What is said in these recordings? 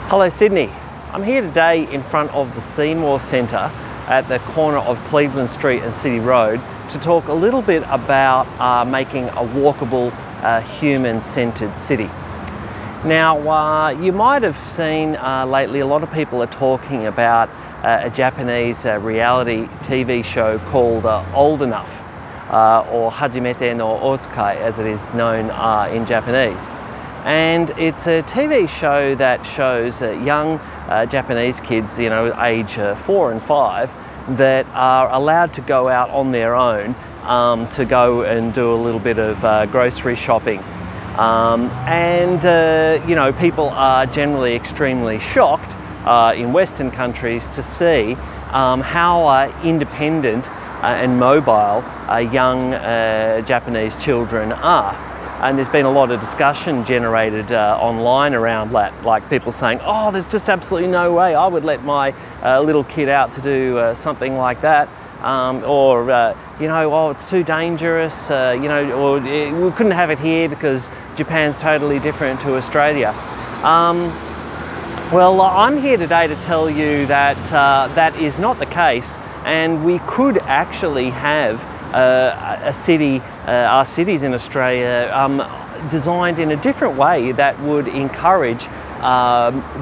Hello Sydney, I'm here today in front of the Seymour Centre at the corner of Cleveland Street and City Road to talk a little bit about making a walkable, human-centred city. Now, you might have seen lately a lot of people are talking about a Japanese reality TV show called Old Enough, or Hajimete no Otsukai as it is known in Japanese. And it's a TV show that shows young Japanese kids, age 4 and 5, that are allowed to go out on their own to go and do a little bit of grocery shopping. People are generally extremely shocked in Western countries to see how independent and mobile young Japanese children are. And there's been a lot of discussion generated online around that, like people saying, oh, there's just absolutely no way I would let my little kid out to do something like that. Oh, it's too dangerous, or we couldn't have it here because Japan's totally different to Australia. Well, I'm here today to tell you that that is not the case, and we could actually have our cities in Australia designed in a different way that would encourage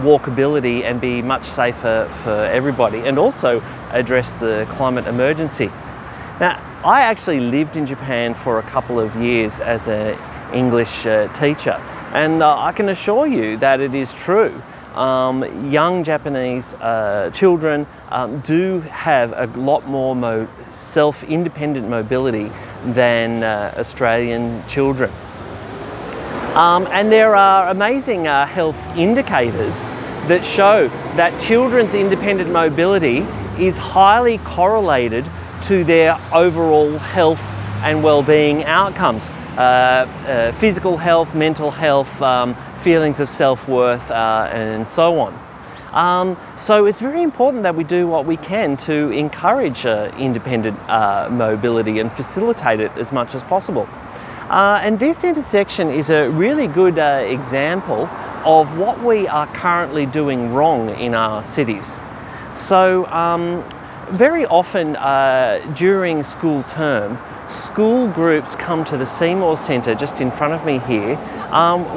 walkability and be much safer for everybody, and also address the climate emergency. Now, I actually lived in Japan for a couple of years as an English teacher, and I can assure you that it is true. Young Japanese children do have a lot more self-independent mobility than Australian children. And there are amazing health indicators that show that children's independent mobility is highly correlated to their overall health and well-being outcomes. Physical health, mental health, feelings of self-worth, and so on. So it's very important that we do what we can to encourage independent mobility and facilitate it as much as possible. And this intersection is a really good example of what we are currently doing wrong in our cities. So very often during school term, school groups come to the Seymour Centre just in front of me here,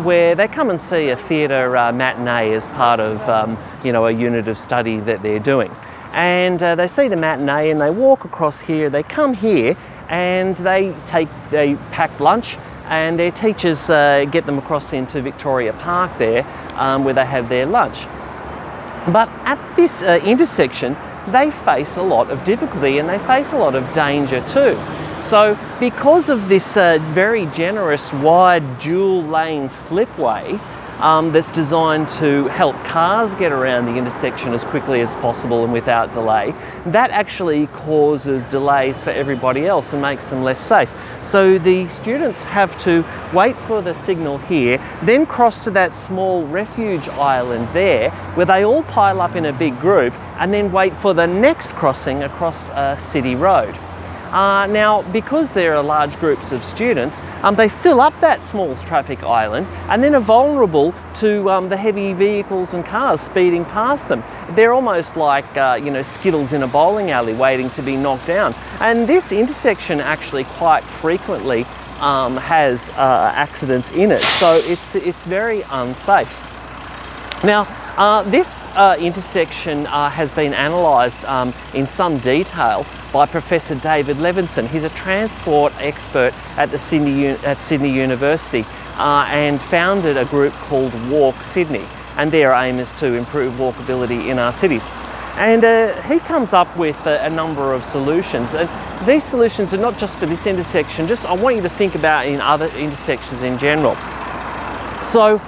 where they come and see a theatre matinee as part of a unit of study that they're doing. And they see the matinee and they walk across here, they come here and they pack lunch, and their teachers get them across into Victoria Park there, where they have their lunch. But at this intersection, they face a lot of difficulty and they face a lot of danger too. So because of this very generous wide dual lane slipway that's designed to help cars get around the intersection as quickly as possible and without delay, that actually causes delays for everybody else and makes them less safe. So the students have to wait for the signal here, then cross to that small refuge island there where they all pile up in a big group, and then wait for the next crossing across City Road. Now, because there are large groups of students, they fill up that small traffic island and then are vulnerable to the heavy vehicles and cars speeding past them. They're almost like skittles in a bowling alley waiting to be knocked down. And this intersection actually quite frequently has accidents in it, so it's very unsafe. Now, this intersection has been analysed in some detail by Professor David Levinson. He's a transport expert at Sydney University and founded a group called Walk Sydney, and their aim is to improve walkability in our cities. And he comes up with a number of solutions, and these solutions are not just for this intersection, I want you to think about in other intersections in general. So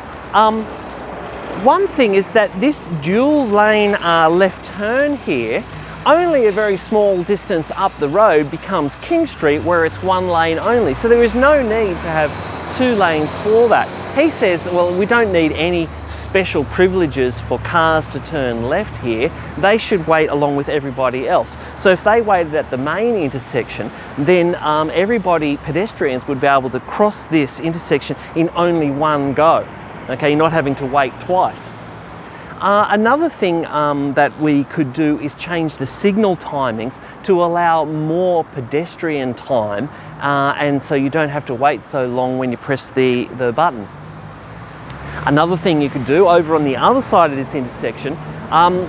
one thing is that this dual lane left turn here, only a very small distance up the road becomes King Street, where it's one lane only. So there is no need to have two lanes for that. He says that, well, we don't need any special privileges for cars to turn left here. They should wait along with everybody else. So if they waited at the main intersection, then pedestrians would be able to cross this intersection in only one go. Okay, not having to wait twice. Another thing that we could do is change the signal timings to allow more pedestrian time, and so you don't have to wait so long when you press the button. Another thing you could do over on the other side of this intersection,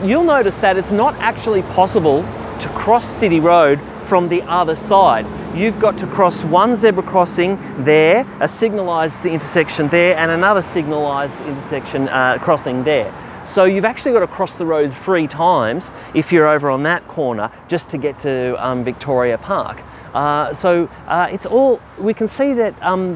you'll notice that it's not actually possible to cross City Road from the other side. You've got to cross one zebra crossing there, a signalised intersection there, and another signalised intersection crossing there. So you've actually got to cross the road 3 times if you're over on that corner just to get to Victoria Park. We can see that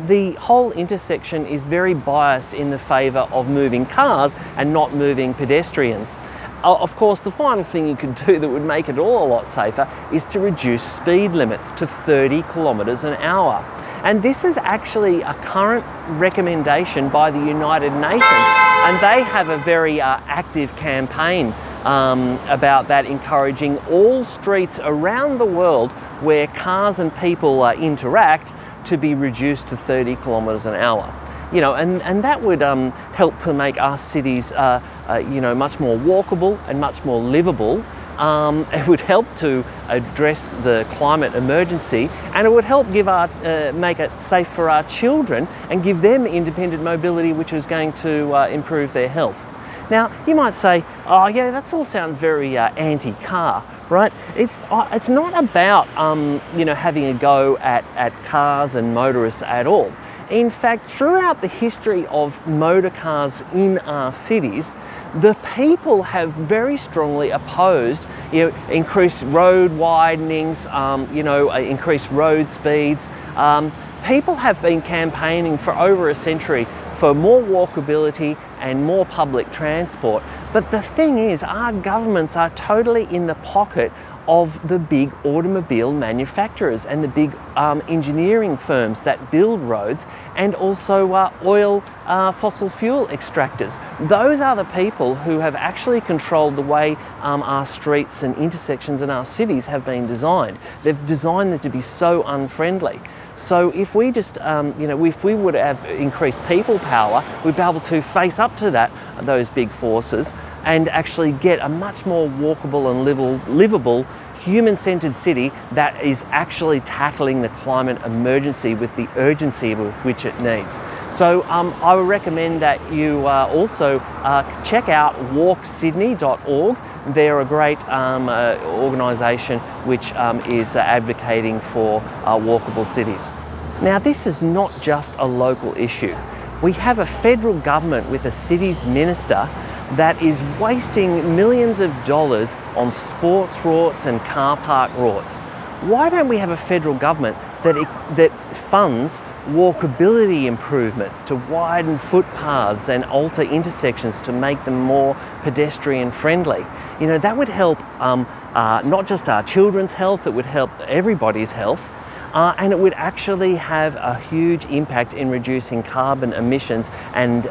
the whole intersection is very biased in the favour of moving cars and not moving pedestrians. Of course, the final thing you could do that would make it all a lot safer is to reduce speed limits to 30 kilometres an hour. And this is actually a current recommendation by the United Nations, and they have a very active campaign about that, encouraging all streets around the world where cars and people interact to be reduced to 30 kilometres an hour. You know, and that would help to make our cities, much more walkable and much more livable. It would help to address the climate emergency, and it would help make it safe for our children and give them independent mobility, which is going to improve their health. Now, you might say, oh yeah, that all sounds very anti-car, right? It's not about having a go at cars and motorists at all. In fact, throughout the history of motor cars in our cities, the people have very strongly opposed, increased road widenings, increased road speeds. People have been campaigning for over a century for more walkability and more public transport. But the thing is, our governments are totally in the pocket of the big automobile manufacturers and the big engineering firms that build roads, and also fossil fuel extractors. Those are the people who have actually controlled the way our streets and intersections in our cities have been designed. They've designed them to be so unfriendly. So if we just, if we would have increased people power, we'd be able to face up to those big forces and actually get a much more walkable and livable, human-centred city that is actually tackling the climate emergency with the urgency with which it needs. So I would recommend that you also check out walksydney.org. They're a great organisation which is advocating for walkable cities. Now, this is not just a local issue. We have a federal government with a cities minister that is wasting millions of dollars on sports rorts and car park rorts. Why don't we have a federal government that funds walkability improvements to widen footpaths and alter intersections to make them more pedestrian friendly? You know, that would help not just our children's health, it would help everybody's health. And it would actually have a huge impact in reducing carbon emissions and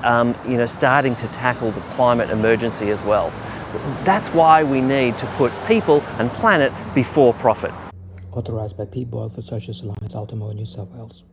starting to tackle the climate emergency as well. So that's why we need to put people and planet before profit. Authorised by P. Boyle for Socialist Alliance, Baltimore, New South Wales.